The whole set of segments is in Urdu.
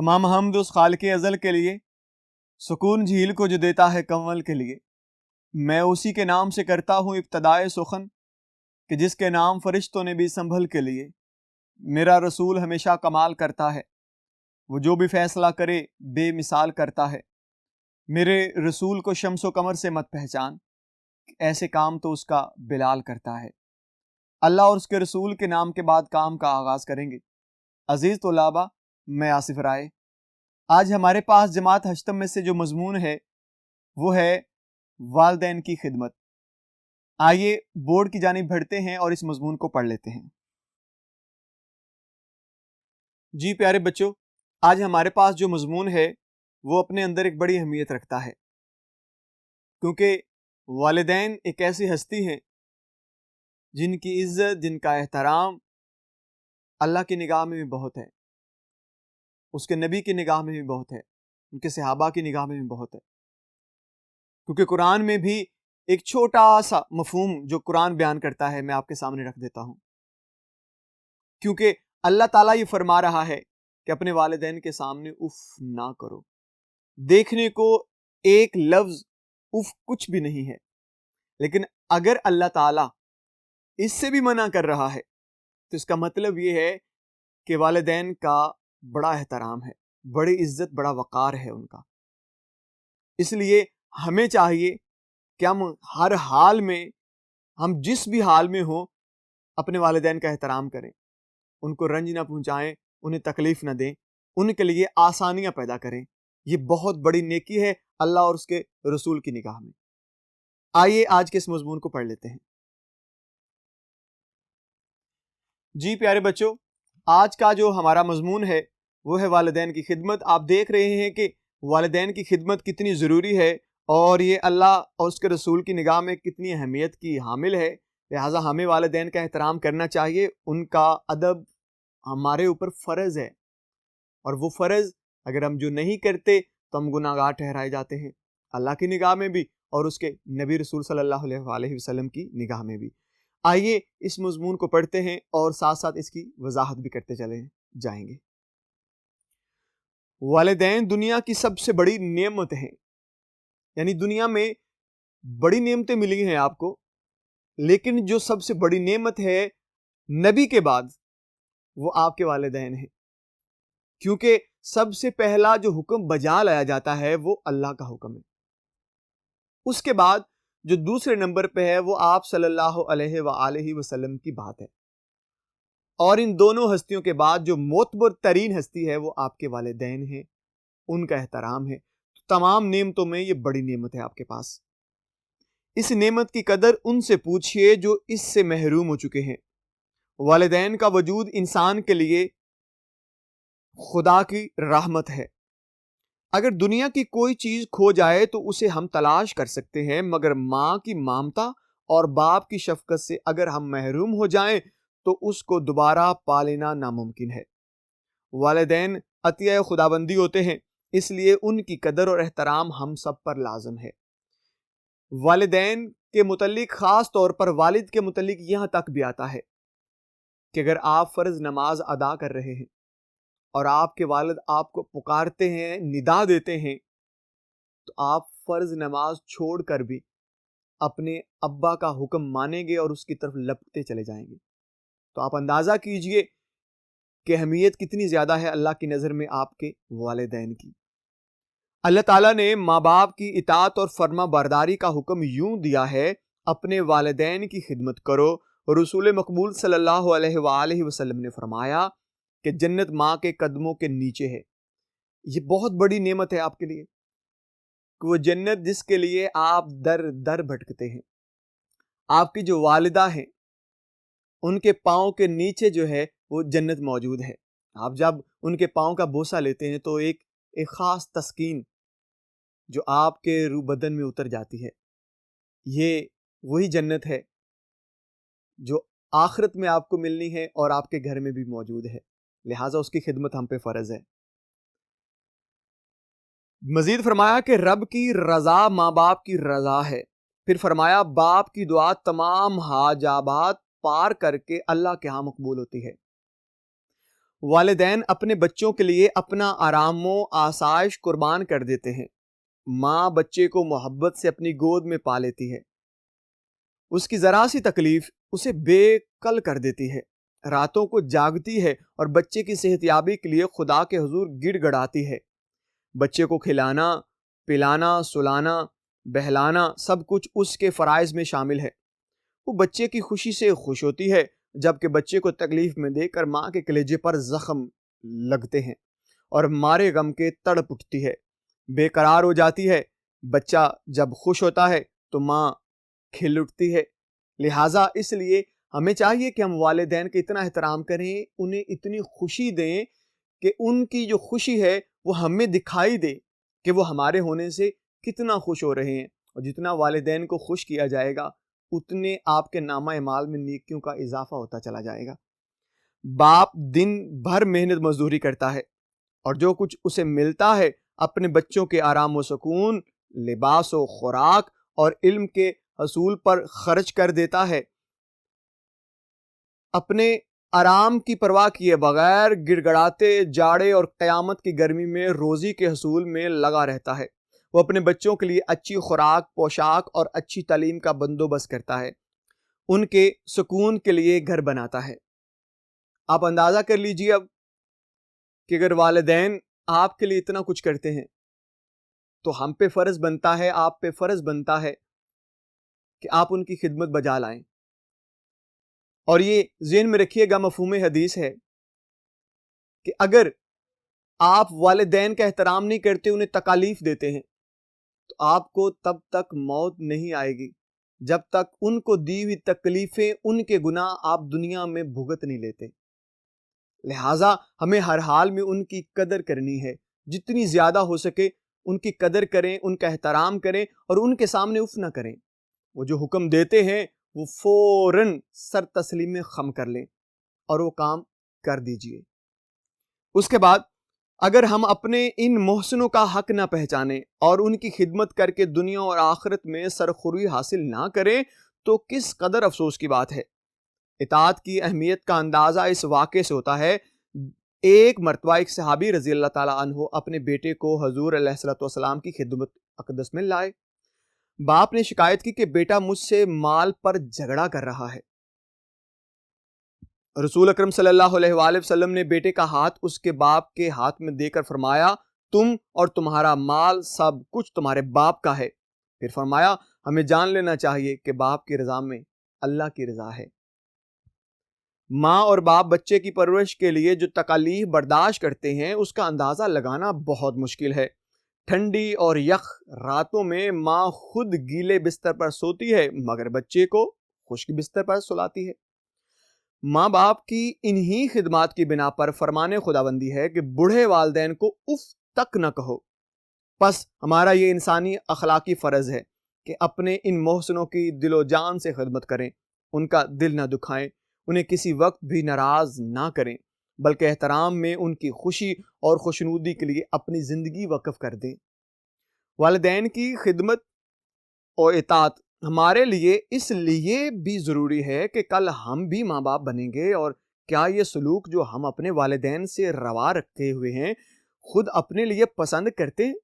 تمام حمد اس خالق ازل کے لیے، سکون جھیل کو جو دیتا ہے کنول کے لیے۔ میں اسی کے نام سے کرتا ہوں ابتدائے سخن، کہ جس کے نام فرشتوں نے بھی سنبھل کے لیے۔ میرا رسول ہمیشہ کمال کرتا ہے، وہ جو بھی فیصلہ کرے بے مثال کرتا ہے۔ میرے رسول کو شمس و قمر سے مت پہچان، ایسے کام تو اس کا بلال کرتا ہے۔ اللہ اور اس کے رسول کے نام کے بعد کام کا آغاز کریں گے۔ عزیز طلابہ، میں آصف رائے۔ آج ہمارے پاس جماعت ہشتم میں سے جو مضمون ہے وہ ہے والدین کی خدمت۔ آئیے بورڈ کی جانب بڑھتے ہیں اور اس مضمون کو پڑھ لیتے ہیں۔ جی پیارے بچوں، آج ہمارے پاس جو مضمون ہے وہ اپنے اندر ایک بڑی اہمیت رکھتا ہے، کیونکہ والدین ایک ایسی ہستی ہیں جن کی عزت، جن کا احترام اللہ کی نگاہ میں بھی بہت ہے، اس کے نبی کی نگاہ میں بھی بہت ہے، ان کے صحابہ کی نگاہ میں بھی بہت ہے۔ کیونکہ قرآن میں بھی ایک چھوٹا سا مفہوم جو قرآن بیان کرتا ہے میں آپ کے سامنے رکھ دیتا ہوں۔ کیونکہ اللہ تعالیٰ یہ فرما رہا ہے کہ اپنے والدین کے سامنے اف نہ کرو۔ دیکھنے کو ایک لفظ اف کچھ بھی نہیں ہے، لیکن اگر اللہ تعالیٰ اس سے بھی منع کر رہا ہے تو اس کا مطلب یہ ہے کہ والدین کا بڑا احترام ہے، بڑی عزت، بڑا وقار ہے ان کا۔ اس لیے ہمیں چاہیے کہ ہم ہر حال میں، ہم جس بھی حال میں ہوں، اپنے والدین کا احترام کریں، ان کو رنج نہ پہنچائیں، انہیں تکلیف نہ دیں، ان کے لیے آسانیاں پیدا کریں۔ یہ بہت بڑی نیکی ہے اللہ اور اس کے رسول کی نگاہ میں۔ آئیے آج کے اس مضمون کو پڑھ لیتے ہیں۔ جی پیارے بچوں، آج کا جو ہمارا مضمون ہے وہ ہے والدین کی خدمت۔ آپ دیکھ رہے ہیں کہ والدین کی خدمت کتنی ضروری ہے اور یہ اللہ اور اس کے رسول کی نگاہ میں کتنی اہمیت کی حامل ہے۔ لہٰذا ہمیں والدین کا احترام کرنا چاہیے، ان کا ادب ہمارے اوپر فرض ہے، اور وہ فرض اگر ہم جو نہیں کرتے تو ہم گناہ گار ٹھہرائے جاتے ہیں اللہ کی نگاہ میں بھی اور اس کے نبی رسول صلی اللہ علیہ وسلم کی نگاہ میں بھی۔ آئیے اس مضمون کو پڑھتے ہیں اور ساتھ ساتھ اس کی وضاحت بھی کرتے چلے جائیں گے۔ والدین دنیا کی سب سے بڑی نعمت ہیں، یعنی دنیا میں بڑی نعمتیں ملی ہیں آپ کو، لیکن جو سب سے بڑی نعمت ہے نبی کے بعد وہ آپ کے والدین ہیں، کیونکہ سب سے پہلا جو حکم بجا لایا جاتا ہے وہ اللہ کا حکم ہے۔ اس کے بعد جو دوسرے نمبر پہ ہے وہ آپ صلی اللہ علیہ وآلہ وسلم کی بات ہے، اور ان دونوں ہستیوں کے بعد جو معتبر ترین ہستی ہے وہ آپ کے والدین ہیں، ان کا احترام ہے۔ تمام نعمتوں میں یہ بڑی نعمت ہے آپ کے پاس۔ اس نعمت کی قدر ان سے پوچھئے جو اس سے محروم ہو چکے ہیں۔ والدین کا وجود انسان کے لیے خدا کی رحمت ہے۔ اگر دنیا کی کوئی چیز کھو جائے تو اسے ہم تلاش کر سکتے ہیں، مگر ماں کی ممتا اور باپ کی شفقت سے اگر ہم محروم ہو جائیں تو اس کو دوبارہ پا لینا ناممکن ہے۔ والدین عطیہ خداوندی ہوتے ہیں، اس لیے ان کی قدر اور احترام ہم سب پر لازم ہے۔ والدین کے متعلق، خاص طور پر والد کے متعلق یہاں تک بھی آتا ہے کہ اگر آپ فرض نماز ادا کر رہے ہیں اور آپ کے والد آپ کو پکارتے ہیں، ندا دیتے ہیں، تو آپ فرض نماز چھوڑ کر بھی اپنے ابا کا حکم مانیں گے اور اس کی طرف لپکتے چلے جائیں گے۔ تو آپ اندازہ کیجئے کہ اہمیت کتنی زیادہ ہے اللہ کی نظر میں آپ کے والدین کی۔ اللہ تعالیٰ نے ماں باپ کی اطاعت اور فرما برداری کا حکم یوں دیا ہے، اپنے والدین کی خدمت کرو۔ رسول مقبول صلی اللہ علیہ وآلہ وسلم نے فرمایا کہ جنت ماں کے قدموں کے نیچے ہے۔ یہ بہت بڑی نعمت ہے آپ کے لیے کہ وہ جنت جس کے لیے آپ در در بھٹکتے ہیں، آپ کی جو والدہ ہیں ان کے پاؤں کے نیچے جو ہے وہ جنت موجود ہے۔ آپ جب ان کے پاؤں کا بوسہ لیتے ہیں تو ایک خاص تسکین جو آپ کے روح بدن میں اتر جاتی ہے۔ یہ وہی جنت ہے جو آخرت میں آپ کو ملنی ہے اور آپ کے گھر میں بھی موجود ہے، لہٰذا اس کی خدمت ہم پہ فرض ہے۔ مزید فرمایا کہ رب کی رضا ماں باپ کی رضا ہے۔ پھر فرمایا باپ کی دعا تمام حاجات پار کر کے اللہ کے ہاں مقبول ہوتی ہے۔ والدین اپنے بچوں کے لیے اپنا آرام و آسائش قربان کر دیتے ہیں۔ ماں بچے کو محبت سے اپنی گود میں پا لیتی ہے، اس کی ذرا سی تکلیف اسے بے کل کر دیتی ہے، راتوں کو جاگتی ہے اور بچے کی صحت یابی کے لیے خدا کے حضور گڑ گڑاتی ہے۔ بچے کو کھلانا، پلانا، سلانا، بہلانا سب کچھ اس کے فرائض میں شامل ہے۔ وہ بچے کی خوشی سے خوش ہوتی ہے، جبکہ بچے کو تکلیف میں دیکھ کر ماں کے کلیجے پر زخم لگتے ہیں اور مارے غم کے تڑپ اٹھتی ہے، بے قرار ہو جاتی ہے۔ بچہ جب خوش ہوتا ہے تو ماں کھل اٹھتی ہے۔ لہٰذا اس لیے ہمیں چاہیے کہ ہم والدین کا اتنا احترام کریں، انہیں اتنی خوشی دیں کہ ان کی جو خوشی ہے وہ ہمیں دکھائی دے کہ وہ ہمارے ہونے سے کتنا خوش ہو رہے ہیں، اور جتنا والدین کو خوش کیا جائے گا اتنے آپ کے نامہ اعمال میں نیکیوں کا اضافہ ہوتا چلا جائے گا۔ باپ دن بھر محنت مزدوری کرتا ہے اور جو کچھ اسے ملتا ہے اپنے بچوں کے آرام و سکون، لباس و خوراک اور علم کے حصول پر خرچ کر دیتا ہے۔ اپنے آرام کی پرواہ کیے بغیر گڑ گڑاتے جاڑے اور قیامت کی گرمی میں روزی کے حصول میں لگا رہتا ہے۔ وہ اپنے بچوں کے لیے اچھی خوراک، پوشاک اور اچھی تعلیم کا بندوبست کرتا ہے، ان کے سکون کے لیے گھر بناتا ہے۔ آپ اندازہ کر لیجئے اب کہ اگر والدین آپ کے لیے اتنا کچھ کرتے ہیں تو ہم پہ فرض بنتا ہے، آپ پہ فرض بنتا ہے کہ آپ ان کی خدمت بجا لائیں۔ اور یہ ذہن میں رکھیے گا، مفہوم حدیث ہے کہ اگر آپ والدین کا احترام نہیں کرتے، انہیں تکالیف دیتے ہیں، تو آپ کو تب تک موت نہیں آئے گی جب تک ان کو دی ہوئی تکلیفیں، ان کے گناہ آپ دنیا میں بھگت نہیں لیتے۔ لہٰذا ہمیں ہر حال میں ان کی قدر کرنی ہے، جتنی زیادہ ہو سکے ان کی قدر کریں، ان کا احترام کریں اور ان کے سامنے اف نہ کریں۔ وہ جو حکم دیتے ہیں وہ فوراً سر تسلیم خم کر لیں اور وہ کام کر دیجئے۔ اس کے بعد اگر ہم اپنے ان محسنوں کا حق نہ پہچانیں اور ان کی خدمت کر کے دنیا اور آخرت میں سرخوری حاصل نہ کریں تو کس قدر افسوس کی بات ہے۔ اطاعت کی اہمیت کا اندازہ اس واقعے سے ہوتا ہے۔ ایک مرتبہ ایک صحابی رضی اللہ تعالیٰ عنہ اپنے بیٹے کو حضور علیہ الصلوۃ والسلام کی خدمت اقدس میں لائے۔ باپ نے شکایت کی کہ بیٹا مجھ سے مال پر جھگڑا کر رہا ہے۔ رسول اکرم صلی اللہ علیہ وآلہ وسلم نے بیٹے کا ہاتھ اس کے باپ کے ہاتھ میں دے کر فرمایا، تم اور تمہارا مال سب کچھ تمہارے باپ کا ہے۔ پھر فرمایا، ہمیں جان لینا چاہیے کہ باپ کی رضا میں اللہ کی رضا ہے۔ ماں اور باپ بچے کی پرورش کے لیے جو تکالیف برداشت کرتے ہیں اس کا اندازہ لگانا بہت مشکل ہے۔ ٹھنڈی اور یخ راتوں میں ماں خود گیلے بستر پر سوتی ہے مگر بچے کو خشک بستر پر سلاتی ہے۔ ماں باپ کی انہی خدمات کی بنا پر فرمان خداوندی ہے کہ بوڑھے والدین کو اف تک نہ کہو۔ پس ہمارا یہ انسانی اخلاقی فرض ہے کہ اپنے ان محسنوں کی دل و جان سے خدمت کریں، ان کا دل نہ دکھائیں، انہیں کسی وقت بھی ناراض نہ کریں، بلکہ احترام میں ان کی خوشی اور خوشنودی کے لیے اپنی زندگی وقف کر دیں۔ والدین کی خدمت اور اطاعت ہمارے لیے اس لیے بھی ضروری ہے کہ کل ہم بھی ماں باپ بنیں گے، اور کیا یہ سلوک جو ہم اپنے والدین سے روا رکھے ہوئے ہیں خود اپنے لیے پسند کرتے ہیں؟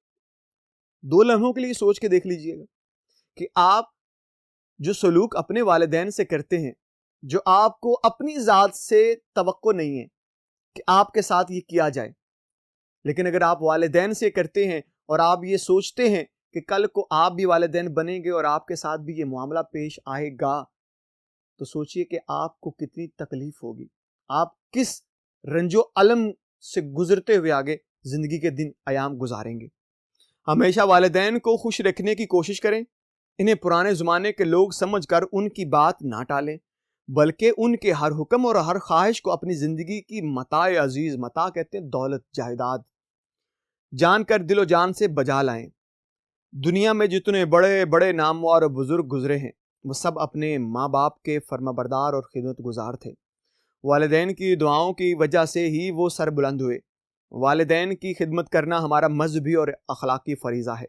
2 لمحوں کے لیے سوچ کے دیکھ لیجئے گا کہ آپ جو سلوک اپنے والدین سے کرتے ہیں، جو آپ کو اپنی ذات سے توقع نہیں ہے کہ آپ کے ساتھ یہ کیا جائے، لیکن اگر آپ والدین سے کرتے ہیں اور آپ یہ سوچتے ہیں کہ کل کو آپ بھی والدین بنیں گے اور آپ کے ساتھ بھی یہ معاملہ پیش آئے گا، تو سوچئے کہ آپ کو کتنی تکلیف ہوگی، آپ کس رنج و الم سے گزرتے ہوئے آگے زندگی کے دن ایام گزاریں گے۔ ہمیشہ والدین کو خوش رکھنے کی کوشش کریں، انہیں پرانے زمانے کے لوگ سمجھ کر ان کی بات نہ ٹالیں، بلکہ ان کے ہر حکم اور ہر خواہش کو اپنی زندگی کی متاع عزیز، متاع کہتے ہیں دولت، جائیداد، جان کر دل و جان سے بجا لائیں۔ دنیا میں جتنے بڑے بڑے نامور اور بزرگ گزرے ہیں وہ سب اپنے ماں باپ کے فرما بردار اور خدمت گزار تھے۔ والدین کی دعاؤں کی وجہ سے ہی وہ سر بلند ہوئے۔ والدین کی خدمت کرنا ہمارا مذہبی اور اخلاقی فریضہ ہے۔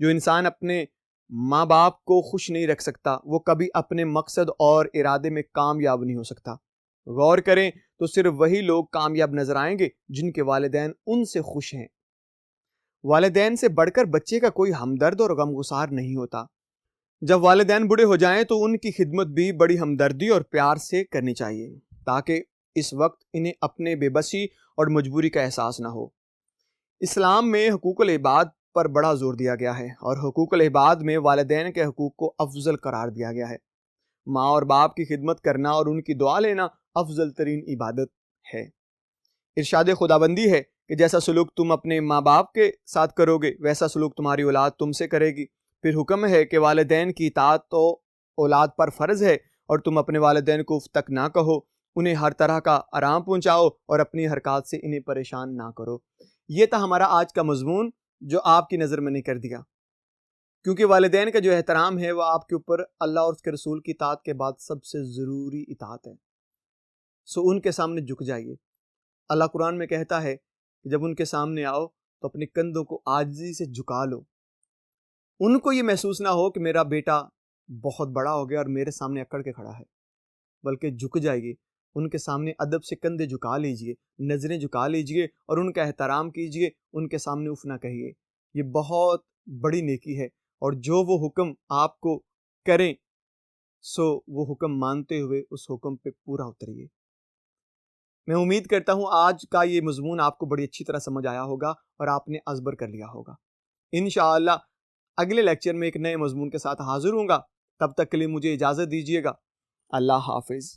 جو انسان اپنے ماں باپ کو خوش نہیں رکھ سکتا وہ کبھی اپنے مقصد اور ارادے میں کامیاب نہیں ہو سکتا۔ غور کریں تو صرف وہی لوگ کامیاب نظر آئیں گے جن کے والدین ان سے خوش ہیں۔ والدین سے بڑھ کر بچے کا کوئی ہمدرد اور غمگسار نہیں ہوتا۔ جب والدین بوڑھے ہو جائیں تو ان کی خدمت بھی بڑی ہمدردی اور پیار سے کرنی چاہیے، تاکہ اس وقت انہیں اپنے بے بسی اور مجبوری کا احساس نہ ہو۔ اسلام میں حقوق العباد پر بڑا زور دیا گیا ہے، اور حقوق العباد میں والدین کے حقوق کو افضل قرار دیا گیا ہے۔ ماں اور باپ کی خدمت کرنا اور ان کی دعا لینا افضل ترین عبادت ہے۔ ارشاد خداوندی ہے کہ جیسا سلوک تم اپنے ماں باپ کے ساتھ کرو گے ویسا سلوک تمہاری اولاد تم سے کرے گی۔ پھر حکم ہے کہ والدین کی اطاعت تو اولاد پر فرض ہے، اور تم اپنے والدین کو اف تک نہ کہو، انہیں ہر طرح کا آرام پہنچاؤ اور اپنی حرکات سے انہیں پریشان نہ کرو۔ یہ تھا ہمارا آج کا مضمون جو آپ کی نظر میں نے کر دیا، کیونکہ والدین کا جو احترام ہے وہ آپ کے اوپر اللہ اور اس کے رسول کی اطاعت کے بعد سب سے ضروری اطاعت ہے۔ سو ان کے سامنے جھک جائیے۔ اللہ قرآن میں کہتا ہے کہ جب ان کے سامنے آؤ تو اپنے کندھوں کو عاجزی سے جھکا لو۔ ان کو یہ محسوس نہ ہو کہ میرا بیٹا بہت بڑا ہو گیا اور میرے سامنے اکڑ کے کھڑا ہے، بلکہ جھک جائیے، ان کے سامنے ادب سے کندھے جھکا لیجئے، نظریں جھکا لیجئے اور ان کا احترام کیجئے، ان کے سامنے اف نہ کہیے۔ یہ بہت بڑی نیکی ہے، اور جو وہ حکم آپ کو کریں سو وہ حکم مانتے ہوئے اس حکم پہ پورا اتریے۔ میں امید کرتا ہوں آج کا یہ مضمون آپ کو بڑی اچھی طرح سمجھ آیا ہوگا اور آپ نے ازبر کر لیا ہوگا۔ انشاءاللہ اگلے لیکچر میں ایک نئے مضمون کے ساتھ حاضر ہوں گا۔ تب تک کے لیے مجھے اجازت دیجیے گا۔ اللہ حافظ۔